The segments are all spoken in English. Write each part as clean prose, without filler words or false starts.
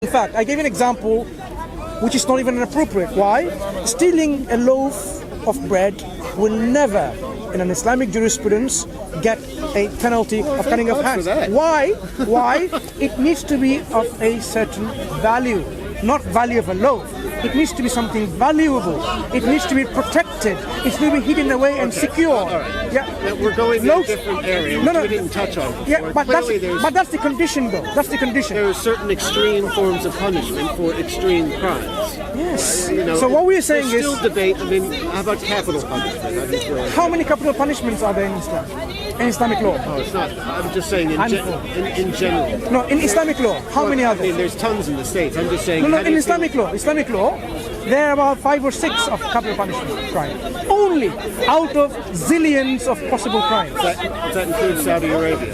fact, I gave an example which is not even inappropriate. Why? Stealing a loaf of bread will never, in an Islamic jurisprudence, get a penalty of cutting off hands. Why? Why? It needs to be of a certain value, not value of a loaf. It needs to be something valuable. It needs to be protected. It needs to be hidden away and secure. Right. Yeah. We're going to a different area, which we didn't touch on before. Yeah, but that's the condition, though. That's the condition. There are certain extreme forms of punishment for extreme crimes. Yes. So what we're saying is... There's still debate. I mean, how about capital punishment? How many capital punishments are there in Islam? In Islamic law? Oh, it's not. I'm just saying in general. No, in Islamic law, how many are there? I mean, there's tons in the States. I'm just saying... No, in Islamic law, there are about 5 or 6 of capital punishment crimes. Only out of zillions of possible crimes. Does that include Saudi Arabia?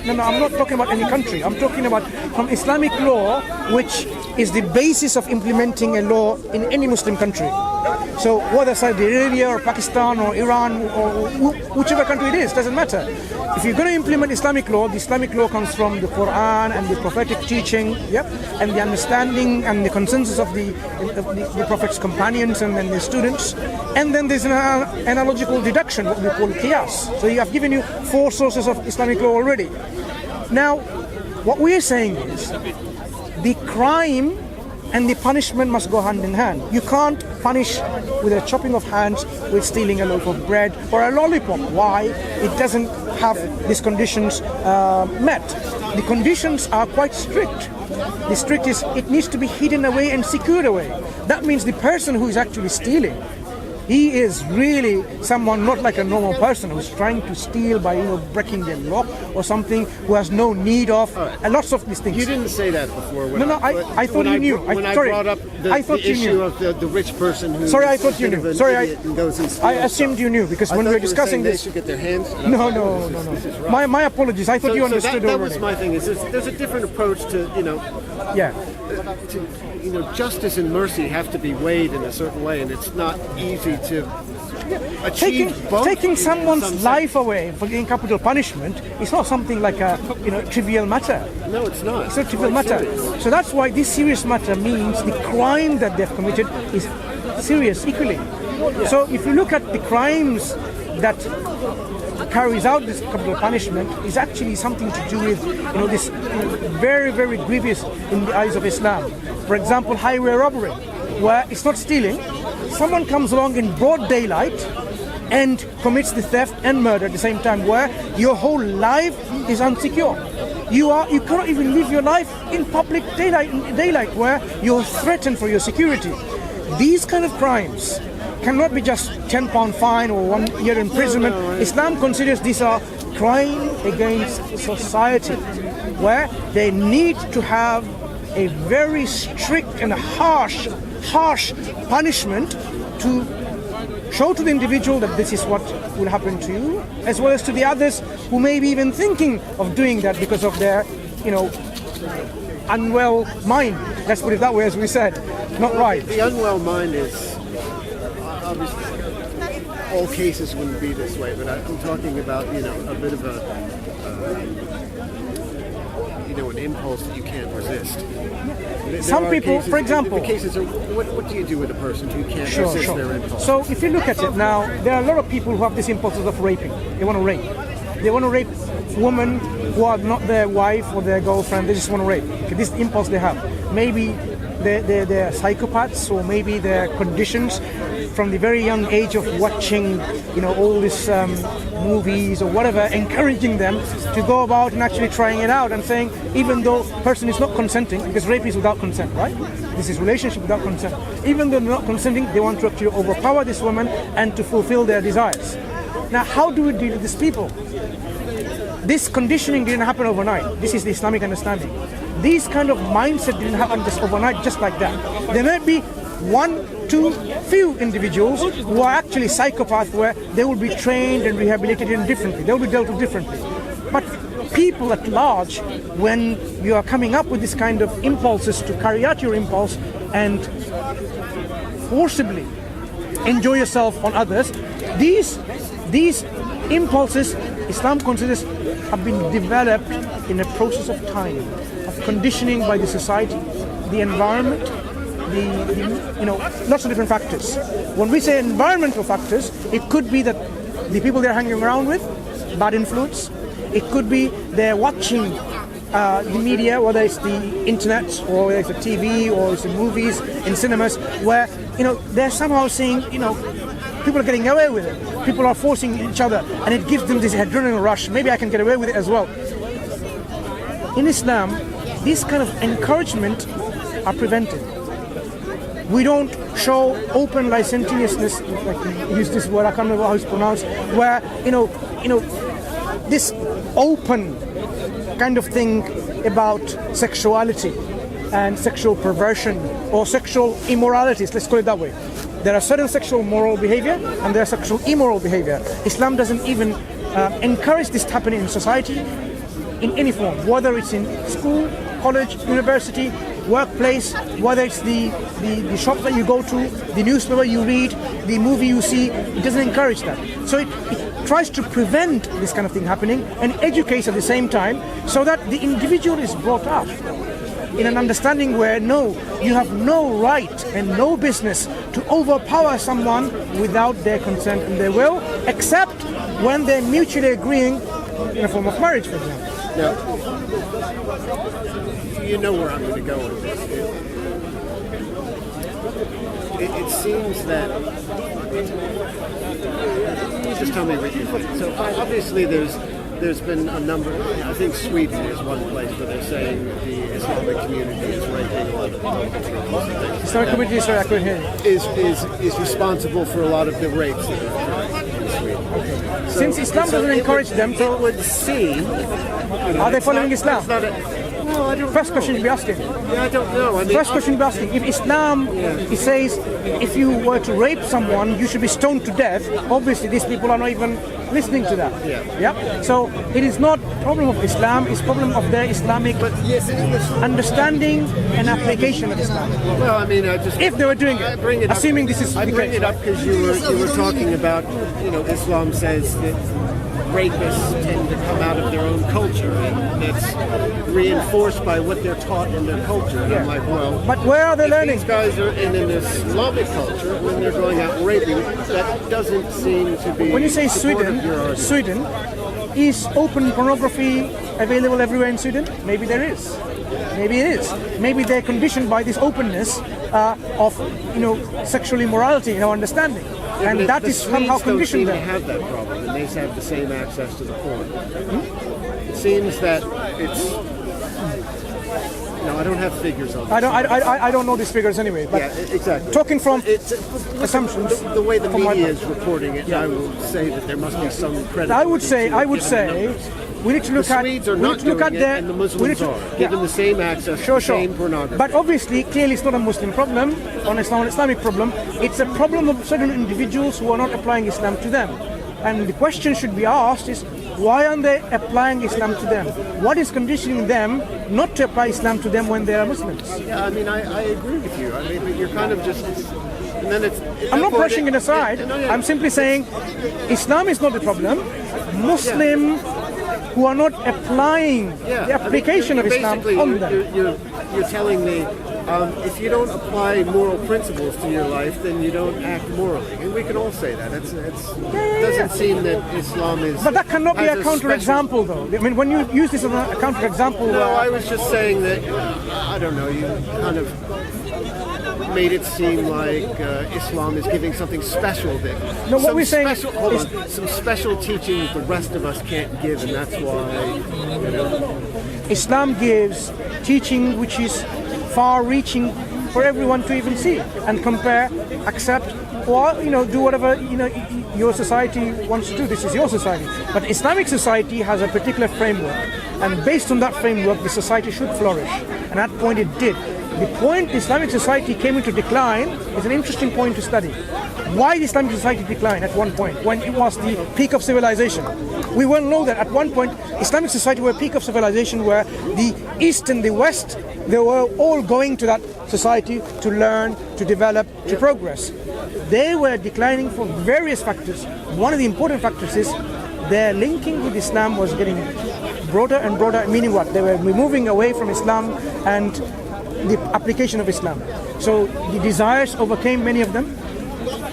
No, I'm not talking about any country. I'm talking about from Islamic law, which is the basis of implementing a law in any Muslim country. So whether Saudi Arabia or Pakistan or Iran or whichever country it is, doesn't matter. If you're going to implement Islamic law, the Islamic law comes from the Quran and the prophetic teaching, and the understanding and the consensus of the Prophet's companions and then the students. And then there's an analogical deduction, what we call qiyas. So you have given you 4 sources of Islamic law already. Now, what we're saying is the crime and the punishment must go hand in hand. You can't punish with a chopping of hands with stealing a loaf of bread or a lollipop. Why? It doesn't have these conditions met. The conditions are quite strict. The strict is it needs to be hidden away and secured away. That means the person who is actually stealing, he is really someone not like a normal person who's trying to steal by breaking their lock or something, who has no need of lots of these things. You didn't say that before. I thought you knew. When I brought up the issue of the rich person who I thought you knew. I assumed you knew because when we were discussing this, they should get their hands. No. My apologies. I thought you understood that already. That was my thing. Is there's a different approach to justice and mercy have to be weighed in a certain way, and it's not easy to achieve both. Taking someone's life away for getting capital punishment is not something like a trivial matter. No, it's not. It's not a trivial matter. So that's why this serious matter means the crime that they've committed is serious equally. Yeah. So if you look at the crimes that carries out this capital punishment is actually something to do with this very, very grievous in the eyes of Islam. For example, highway robbery, where it's not stealing. Someone comes along in broad daylight and commits the theft and murder at the same time, where your whole life is unsecure. You cannot even live your life in public daylight where you're threatened for your security. These kind of crimes cannot be just £10 fine or 1 year imprisonment. Islam considers these are crime against society, where they need to have a very strict and harsh punishment to show to the individual that this is what will happen to you, as well as to the others who may be even thinking of doing that because of their, unwell mind. Let's put it that way, as we said. Not right. The unwell mind is obviously all cases wouldn't be this way, but I'm talking about a bit of an impulse that you can't resist. Some people, for example, the cases are what do you do with a person who can't resist their impulse? So if you look at it now, there are a lot of people who have these impulses of raping. They want to rape. They want to rape women who are not their wife or their girlfriend. They just want to rape. Okay, this impulse they have. Maybe they're psychopaths, or maybe they're conditions from the very young age of watching, all these movies or whatever, encouraging them to go about and actually trying it out and saying, even though person is not consenting, because rape is without consent, right? This is relationship without consent. Even though they're not consenting, they want to actually overpower this woman and to fulfill their desires. Now, how do we deal with these people? This conditioning didn't happen overnight. This is the Islamic understanding. These kind of mindset didn't happen just overnight, just like that. There may be 1, 2, few individuals who are actually psychopaths, where they will be trained and rehabilitated differently. They will be dealt with differently. But people at large, when you are coming up with this kind of impulses to carry out your impulse and forcibly enjoy yourself on others, these impulses, Islam considers, have been developed in a process of time, of conditioning by the society. the environment, lots of different factors. When we say environmental factors, it could be that the people they're hanging around with, bad influence. It could be they're watching the media, whether it's the internet or whether it's the TV or it's the movies in cinemas, where they're somehow seeing people are getting away with it. People are forcing each other, and it gives them this adrenaline rush. Maybe I can get away with it as well. In Islam, these kind of encouragement are prevented. We don't show open licentiousness, like you use this word, I can't remember how it's pronounced, where this open kind of thing about sexuality and sexual perversion or sexual immoralities, let's call it that way. There are certain sexual moral behavior and there are sexual immoral behavior. Islam doesn't even encourage this happening in society in any form, whether it's in school, college, university, workplace, whether it's the shop that you go to, the newspaper you read, the movie you see. It doesn't encourage that. So it tries to prevent this kind of thing happening and educates at the same time, so that the individual is brought up in an understanding where no, you have no right and no business to overpower someone without their consent and their will, except when they're mutually agreeing in a form of marriage, for example. Now, you know where I'm going to go with this. It seems that... Just tell me what you think. So obviously there's been a number... I think Sweden is one place where they're saying the Islamic community is raping a lot of the girls. Islamic community, sorry, I couldn't hear you. Is responsible for a lot of the rapes that are occurring in Sweden. Okay. So, since Islam doesn't encourage them to... It would seem... Are they following Islam? No, I don't First know. question you'd be asking. Yeah, I don't know. First question you'd be asking. If Islam, it says, if you were to rape someone, you should be stoned to death. Obviously, these people are not even listening to that. Yeah. So it is not a problem of Islam. It's a problem of their Islamic understanding and application of Islam. Well, I mean, if they were doing it, assuming this is I bring it up because you were talking about, Islam says that rapists tend to come out of their own culture, and it's reinforced by what they're taught in their culture. And I'm like, well, but where are they learning? These guys are in an Islamic culture when they're going out and raping. That doesn't seem to be. When you say Sweden, is open pornography available everywhere in Sweden? Maybe there is. Maybe it is. Maybe they're conditioned by this openness of sexual immorality in our understanding. Yeah, and that is somehow conditioned them. They have that problem, and they have the same access to the porn. It seems that it's. I don't have figures on this. I don't know these figures anyway. But yeah, exactly. Talking from assumptions. The way the media is reporting it, I will say that there must be some credit. I would say we need to look at. The Swedes are not doing it, and the Muslims are. Give them the same access to the same pornography. But obviously, clearly, it's not a Muslim problem, or it's not an Islamic problem. It's a problem of certain individuals who are not applying Islam to them. And the question should be asked is, why aren't they applying Islam to them? What is conditioning them not to apply Islam to them when they are Muslims? Yeah, I mean, I agree with you. I mean, but you're kind of just... And then I'm not brushing it aside. I'm simply saying Islam is not the problem. Muslim who are not applying the application of Islam on them. You're telling me if you don't apply moral principles to your life, then you don't act morally. And we can all say that. It doesn't seem that Islam is... But that cannot be a counterexample, though. I mean, when you use this as a counterexample... No, I was just saying that, I don't know, you kind of made it seem like Islam is giving something special that... No, what we're saying is... some special teaching that the rest of us can't give, and that's why... Islam gives teaching which is far-reaching for everyone to even see and compare, accept, or do whatever your society wants to do. This is your society, but Islamic society has a particular framework, and based on that framework, the society should flourish. And at that point, it did. The point Islamic society came into decline is an interesting point to study. Why did Islamic society decline at one point when it was the peak of civilization? We well know that at one point Islamic society were a peak of civilization where the East and the West, they were all going to that society to learn, to develop, to progress. They were declining for various factors. One of the important factors is their linking with Islam was getting broader and broader, meaning what? They were moving away from Islam and the application of Islam. So the desires overcame many of them.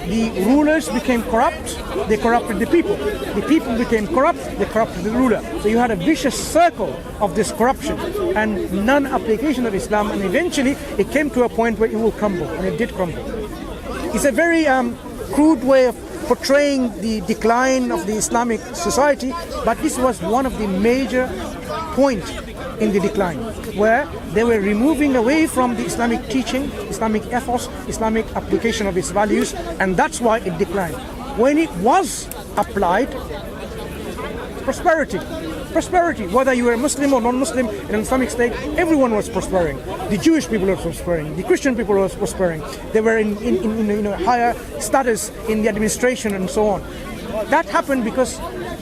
The rulers became corrupt, they corrupted the people. The people became corrupt, they corrupted the ruler. So you had a vicious circle of this corruption and non-application of Islam, and eventually it came to a point where it will crumble, and it did crumble. It's a very crude way of portraying the decline of the Islamic society, but this was one of the major points in the decline, where they were removing away from the Islamic teaching, Islamic ethos, Islamic application of its values, and that's why it declined. When it was applied, prosperity, whether you were a Muslim or non-Muslim in an Islamic state, everyone was prospering. The Jewish people were prospering, the Christian people were prospering. They were in higher status in the administration and so on. That happened because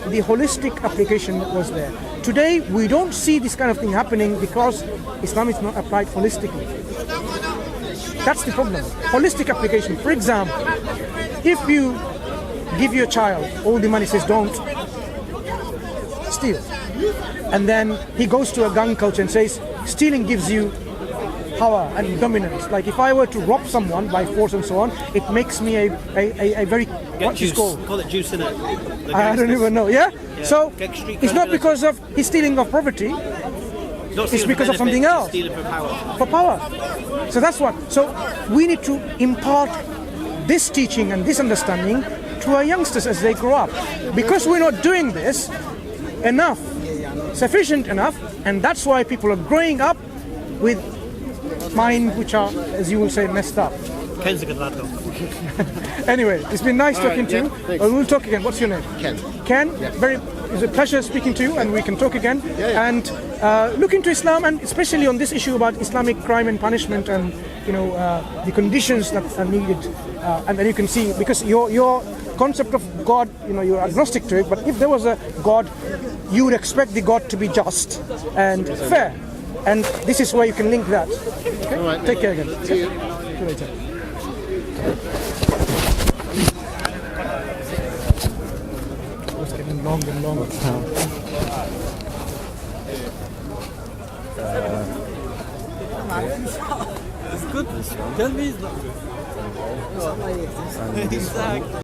the holistic application was there. Today, we don't see this kind of thing happening because Islam is not applied holistically. That's the problem. Holistic application. For example, if you give your child all the money, says don't steal, and then he goes to a gang culture and says stealing gives you power and dominance. Like if I were to rob someone by force and so on, it makes me a very what is called? Call it juice, innit? I don't even know. Yeah. So it's not because of his stealing of property. It's because of something else. Stealing for power. For power. So that's what. So we need to impart this teaching and this understanding to our youngsters as they grow up. Because we're not doing this enough, sufficient enough, and that's why people are growing up with minds which are, as you will say, messed up. Ken's a good lad, though. Anyway, it's been nice talking to you. We'll talk again. What's your name? Ken. Ken, it's a pleasure speaking to you, and we can talk again. And look into Islam, and especially on this issue about Islamic crime and punishment, and the conditions that are needed. And then you can see, because your concept of God, you're agnostic to it, but if there was a God, you would expect the God to be just and fair. And this is where you can link that. Okay? All right. Take care again. See you. See you later. It's getting longer and longer. It's good, this one. Tell me it's not good.